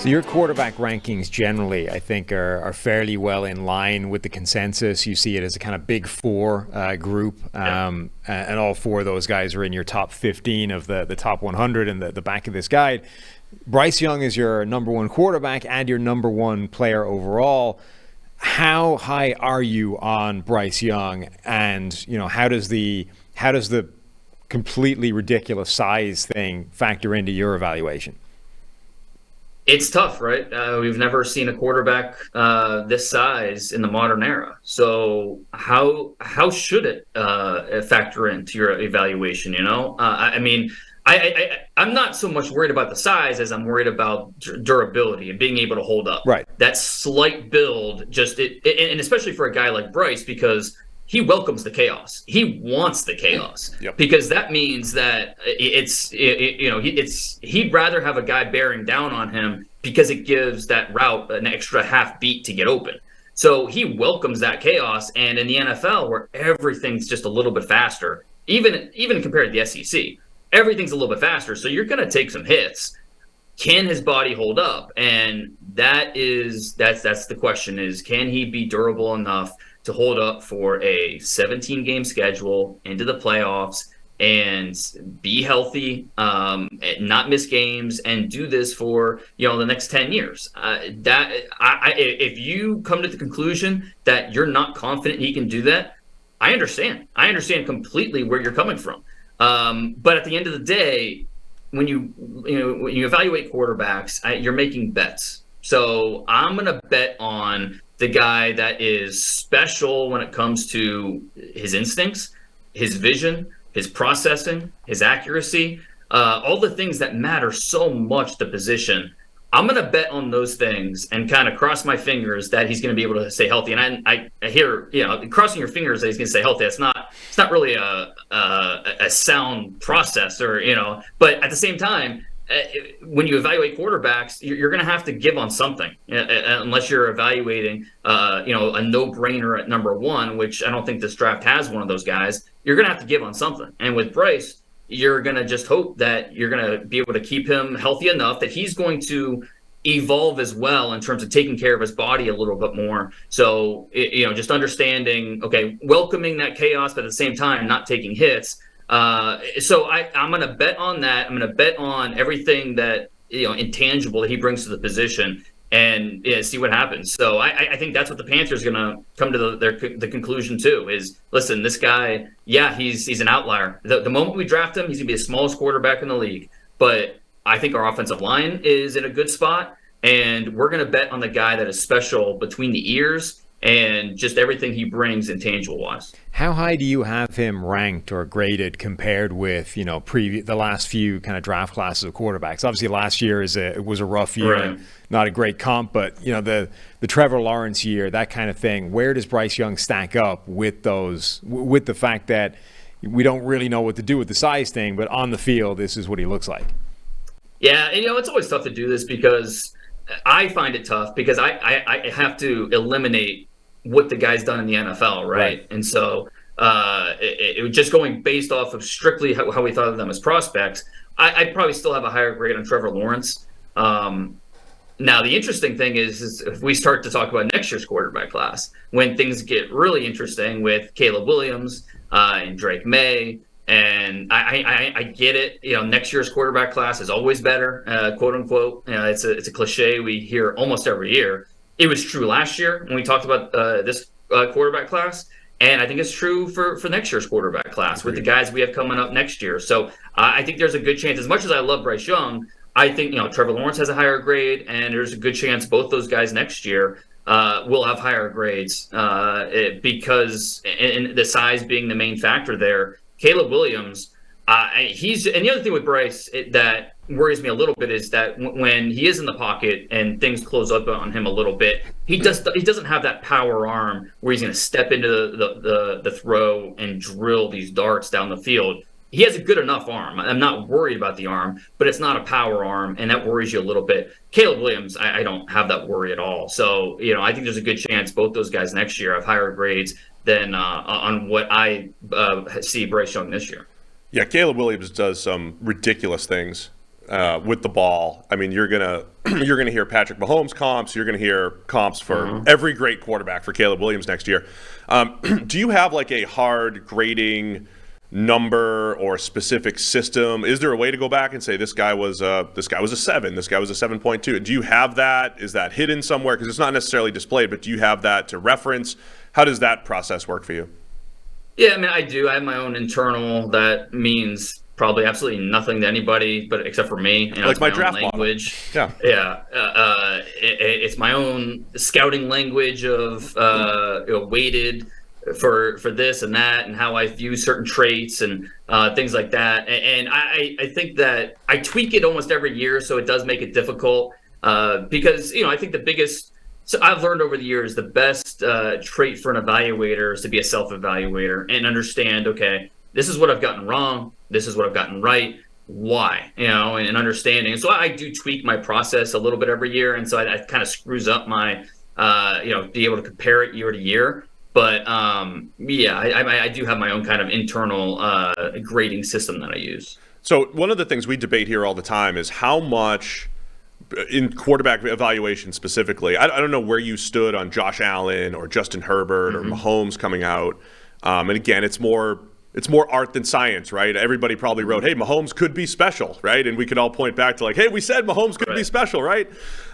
So your quarterback rankings generally, I think, are fairly well in line with the consensus. You see it as a kind of big four group, and all four of those guys are in your top 15 of the top 100 in the back of this guide. Bryce Young is your number one quarterback and your number one player overall. How high are you on Bryce Young, and how does the completely ridiculous size thing factor into your evaluation? It's tough, right? We've never seen a quarterback this size in the modern era. So how should it factor into your evaluation? I'm not so much worried about the size as I'm worried about durability and being able to hold up. Right. That slight build, and especially for a guy like Bryce, because he welcomes the chaos. He wants the chaos. Yep. Because that means that he'd rather have a guy bearing down on him because it gives that route an extra half beat to get open. So he welcomes that chaos. And in the NFL, where everything's just a little bit faster, even compared to the SEC, everything's a little bit faster. So you're going to take some hits. Can his body hold up? And that's the question: is can he be durable enough to hold up for a 17-game schedule into the playoffs and be healthy, not miss games, and do this for the next 10 years? If you come to the conclusion that you're not confident he can do that, I understand. I understand completely where you're coming from. But at the end of the day, when you evaluate quarterbacks, you're making bets. So I'm going to bet on the guy that is special when it comes to his instincts, his vision, his processing, his accuracy, all the things that matter so much to position. I'm going to bet on those things and kind of cross my fingers that he's going to be able to stay healthy. And I hear, crossing your fingers that he's going to stay healthy. It's not really a sound process, but at the same time, when you evaluate quarterbacks, you're going to have to give on something, unless you're evaluating, a no-brainer at number one, which I don't think this draft has one of those guys. You're going to have to give on something. And with Bryce, you're going to just hope that you're going to be able to keep him healthy enough that he's going to evolve as well in terms of taking care of his body a little bit more. So, just understanding, welcoming that chaos, but at the same time, not taking hits. So I'm going to bet on that. I'm going to bet on everything that, intangible that he brings to the position and see what happens. So I think that's what the Panthers are going to come to the conclusion too is, listen, this guy, he's an outlier. The moment we draft him, he's going to be the smallest quarterback in the league. But I think our offensive line is in a good spot, and we're going to bet on the guy that is special between the ears and just everything he brings intangible-wise. How high do you have him ranked or graded compared with, the last few kind of draft classes of quarterbacks? Obviously, last year was a rough year, right. Not a great comp, but the Trevor Lawrence year, that kind of thing. Where does Bryce Young stack up with the fact that we don't really know what to do with the size thing, but on the field, this is what he looks like? Yeah, and it's always tough to do this because I find it tough because I have to eliminate what the guy's done in the NFL, right? And so it was just going based off of strictly how we thought of them as prospects. I'd probably still have a higher grade on Trevor Lawrence. Now, the interesting thing is if we start to talk about next year's quarterback class, when things get really interesting with Caleb Williams and Drake May, and I get it. Next year's quarterback class is always better, quote unquote. It's a cliche we hear almost every year. It was true last year when we talked about this quarterback class, and I think it's true for next year's quarterback class with the guys we have coming up next year. So I think there's a good chance. As much as I love Bryce Young, I think Trevor Lawrence has a higher grade, and there's a good chance both those guys next year will have higher grades because and the size being the main factor there. Caleb Williams, and the other thing with Bryce that worries me a little bit is that when he is in the pocket and things close up on him a little bit, he doesn't have that power arm where he's going to step into the throw and drill these darts down the field. He has a good enough arm. I'm not worried about the arm, but it's not a power arm, and that worries you a little bit. Caleb Williams, I don't have that worry at all. So, I think there's a good chance both those guys next year have higher grades than on what I see Bryce Young this year. Yeah, Caleb Williams does some ridiculous things with the ball. I mean, you're gonna hear Patrick Mahomes comps. You're gonna hear comps for every great quarterback for Caleb Williams next year. Do you have like a hard grading number or specific system? Is there a way to go back and say this guy was a 7, this guy was a 7.2? Do you have that? Is that hidden somewhere? Because it's not necessarily displayed, but do you have that to reference? How does that process work for you? Yeah, I mean, I do. I have my own internal that means probably absolutely nothing to anybody, but except for me. You know, like my draft language. Model. It's my own scouting language of weighted for this and that, and how I view certain traits and things like that. And I think that I tweak it almost every year, so it does make it difficult because I think the biggest. So I've learned over the years the best trait for an evaluator is to be a self-evaluator and understand, okay, this is what I've gotten wrong, this is what I've gotten right, why, and understanding. And so I do tweak my process a little bit every year, and so it kind of screws up my, be able to compare it year to year. But I do have my own kind of internal grading system that I use. So one of the things we debate here all the time is how much, in quarterback evaluation specifically, I don't know where you stood on Josh Allen or Justin Herbert or Mahomes coming out. And again, it's more art than science, right? Everybody probably wrote, hey, Mahomes could be special, right? And we could all point back to like, hey, we said Mahomes could be special, right?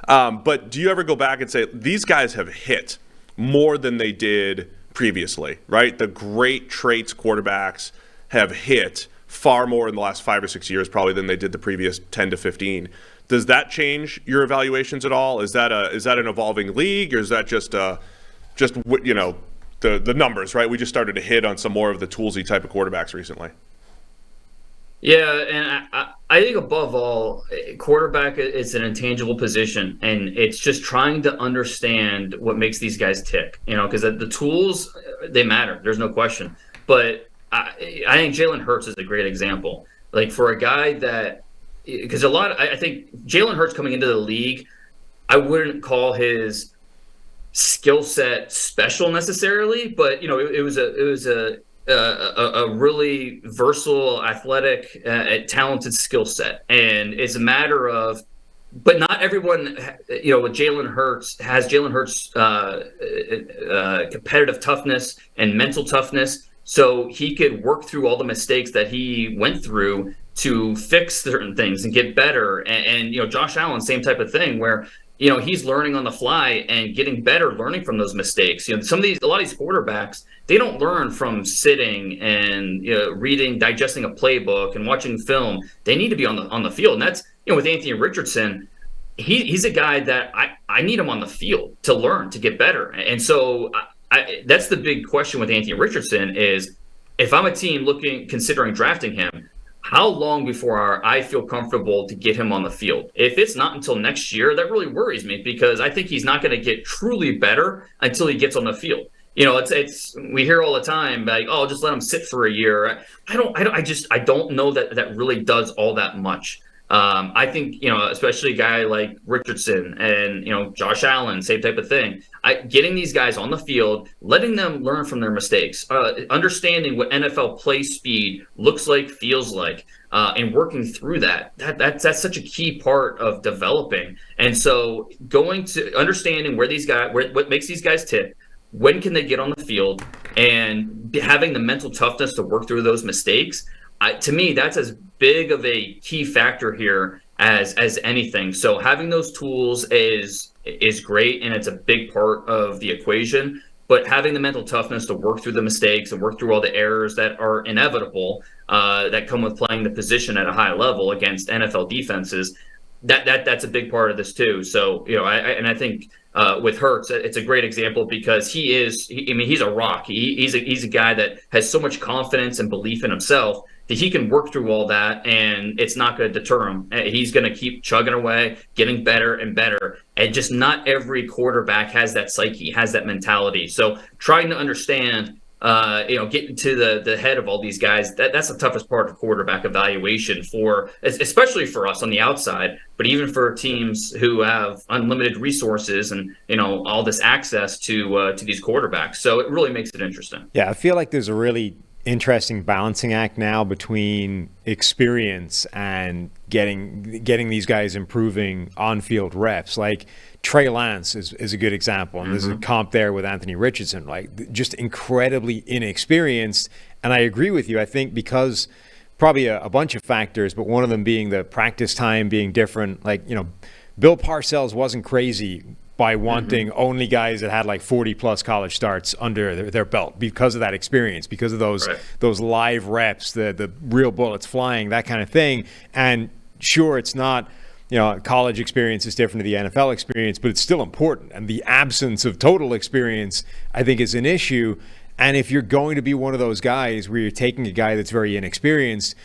But do you ever go back and say, these guys have hit more than they did previously, right? The great traits quarterbacks have hit far more in the last 5 or 6 years probably than they did the previous 10 to 15. Does that change your evaluations at all? Is that an evolving league, or is that just the numbers, right? We just started to hit on some more of the toolsy type of quarterbacks recently. Yeah, and I think above all, quarterback is an intangible position, and it's just trying to understand what makes these guys tick. Because the tools, they matter. There's no question. But I think Jalen Hurts is a great example. Like for a guy that. Because I think Jalen Hurts coming into the league, I wouldn't call his skill set special necessarily, but it was a really versatile, athletic, talented skill set, and it's a matter of. But not everyone, with Jalen Hurts has competitive toughness and mental toughness, so he could work through all the mistakes that he went through to fix certain things and get better. And Josh Allen, same type of thing where, he's learning on the fly and getting better, learning from those mistakes. A lot of these quarterbacks, they don't learn from sitting and reading, digesting a playbook and watching film. They need to be on the field. And that's, with Anthony Richardson, he's a guy that I need him on the field to learn, to get better. And so that's the big question with Anthony Richardson is, if I'm a team considering drafting him, how long before I feel comfortable to get him on the field? If it's not until next year, that really worries me, because I think he's not going to get truly better until he gets on the field. It's we hear all the time like, oh, just let him sit for a year. I don't know that really does all that much. I think, especially a guy like Richardson and, Josh Allen, same type of thing. Getting these guys on the field, letting them learn from their mistakes, understanding what NFL play speed looks like, feels like, and working through that's such a key part of developing. And so going to understanding what makes these guys tick, when can they get on the field, and having the mental toughness to work through those mistakes. To me, that's as big of a key factor here as anything. So having those tools is great, and it's a big part of the equation. But having the mental toughness to work through the mistakes and work through all the errors that are inevitable that come with playing the position at a high level against NFL defenses, that's a big part of this too. So I think with Hurts, it's a great example because he's a rock. He's a guy that has so much confidence and belief in himself that he can work through all that, and it's not going to deter him. He's going to keep chugging away, getting better and better. And just not every quarterback has that psyche, has that mentality. So trying to understand, getting to the head of all these guys, that's the toughest part of quarterback evaluation especially for us on the outside, but even for teams who have unlimited resources and, all this access to these quarterbacks. So it really makes it interesting. Yeah, I feel like there's a really interesting balancing act now between experience and getting these guys improving on-field reps. Like Trey Lance is a good example, and there's a comp there with Anthony Richardson, like just incredibly inexperienced. And I agree with you. I think because probably a bunch of factors, but one of them being the practice time being different. Like, Bill Parcells wasn't crazy by wanting only guys that had like 40 plus college starts under their belt because of that experience, because of those live reps, the real bullets flying, that kind of thing. And sure, it's not, college experience is different to the NFL experience, but it's still important. And the absence of total experience, I think, is an issue. And if you're going to be one of those guys where you're taking a guy that's very inexperienced,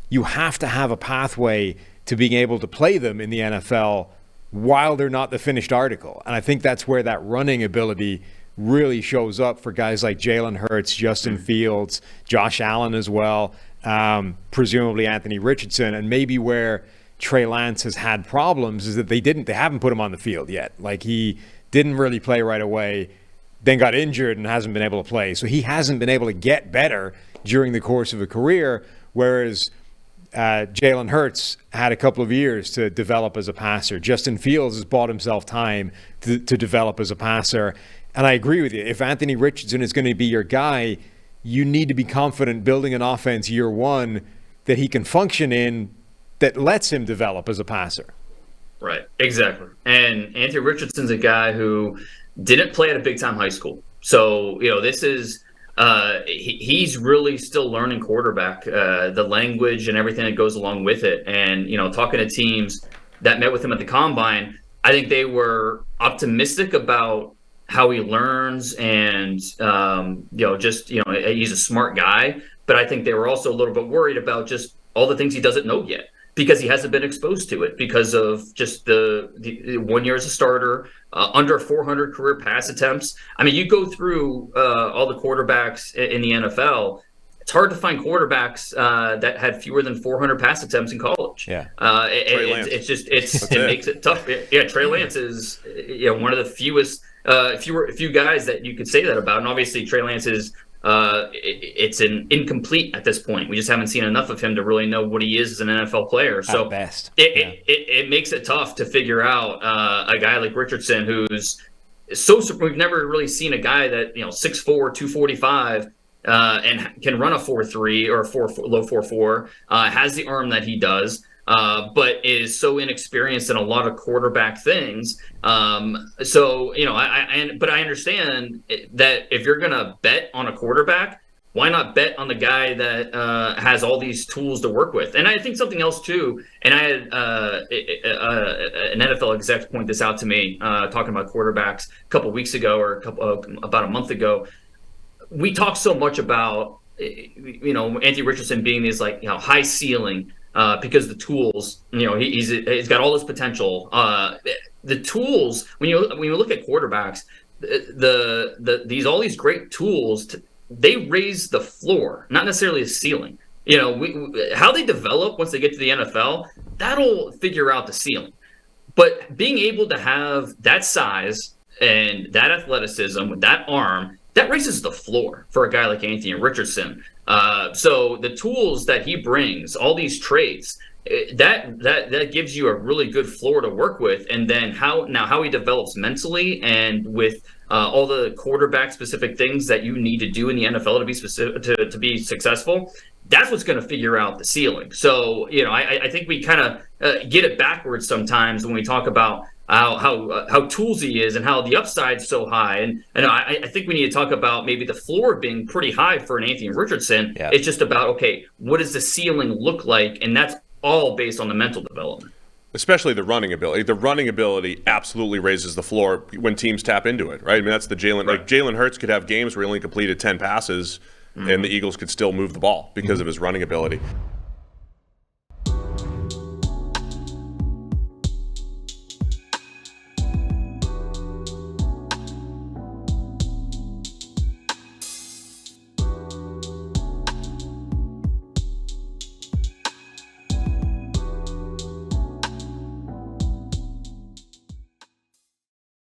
you have to have a pathway to being able to play them in the NFL while they're not the finished article. And I think that's where that running ability really shows up for guys like Jalen Hurts, Justin Fields, Josh Allen as well, presumably Anthony Richardson, and maybe where Trey Lance has had problems is that they haven't put him on the field yet. Like, he didn't really play right away, then got injured and hasn't been able to play. So he hasn't been able to get better during the course of a career, whereas Jalen Hurts had a couple of years to develop as a passer. Justin Fields has bought himself time to develop as a passer. And I agree with you. If Anthony Richardson is going to be your guy, you need to be confident building an offense year one that he can function in that lets him develop as a passer. Right, exactly. And Anthony Richardson's a guy who didn't play at a big-time high school. So, this is he's really still learning quarterback, the language and everything that goes along with it. And, talking to teams that met with him at the Combine, I think they were optimistic about how he learns and, he's a smart guy. But I think they were also a little bit worried about just all the things he doesn't know yet because he hasn't been exposed to it because of just the 1 year as a starter, under 400 career pass attempts. I mean, you go through all the quarterbacks in the NFL, it's hard to find quarterbacks that had fewer than 400 pass attempts in college. Yeah. It makes it tough. Yeah, Trey Lance is one of the few guys that you could say that about. And obviously Trey Lance is it's an incomplete at this point. We just haven't seen enough of him to really know what he is as an NFL player. So at best. It makes it tough to figure out a guy like Richardson who's we've never really seen a guy that 6'4", 245 and can run a 4.3 or low 4.4, has the arm that he does. But is so inexperienced in a lot of quarterback things. But I understand that if you're going to bet on a quarterback, why not bet on the guy that has all these tools to work with? And I think something else too, and I had an NFL exec point this out to me, talking about quarterbacks a couple of weeks ago or about a month ago. We talk so much about, Anthony Richardson being these high ceiling, because the tools, he's got all this potential. The tools, when you look at quarterbacks, all these great tools, they raise the floor, not necessarily the ceiling. How they develop once they get to the NFL, that'll figure out the ceiling. But being able to have that size and that athleticism with that arm, that raises the floor for a guy like Anthony Richardson. So the tools that he brings, all these traits, that gives you a really good floor to work with. And then how he develops mentally and with all the quarterback specific things that you need to do in the NFL to be specific to be successful. That's what's going to figure out the ceiling. So I think we kind of get it backwards sometimes when we talk about how toolsy is and how the upside's so high. And I think we need to talk about maybe the floor being pretty high for an Anthony Richardson. Yeah. It's just about, okay, what does the ceiling look like? And that's all based on the mental development. Especially the running ability. The running ability absolutely raises the floor when teams tap into it, right? I mean, that's the Jalen. Right. Like Jalen Hurts could have games where he only completed 10 passes, and the Eagles could still move the ball because of his running ability.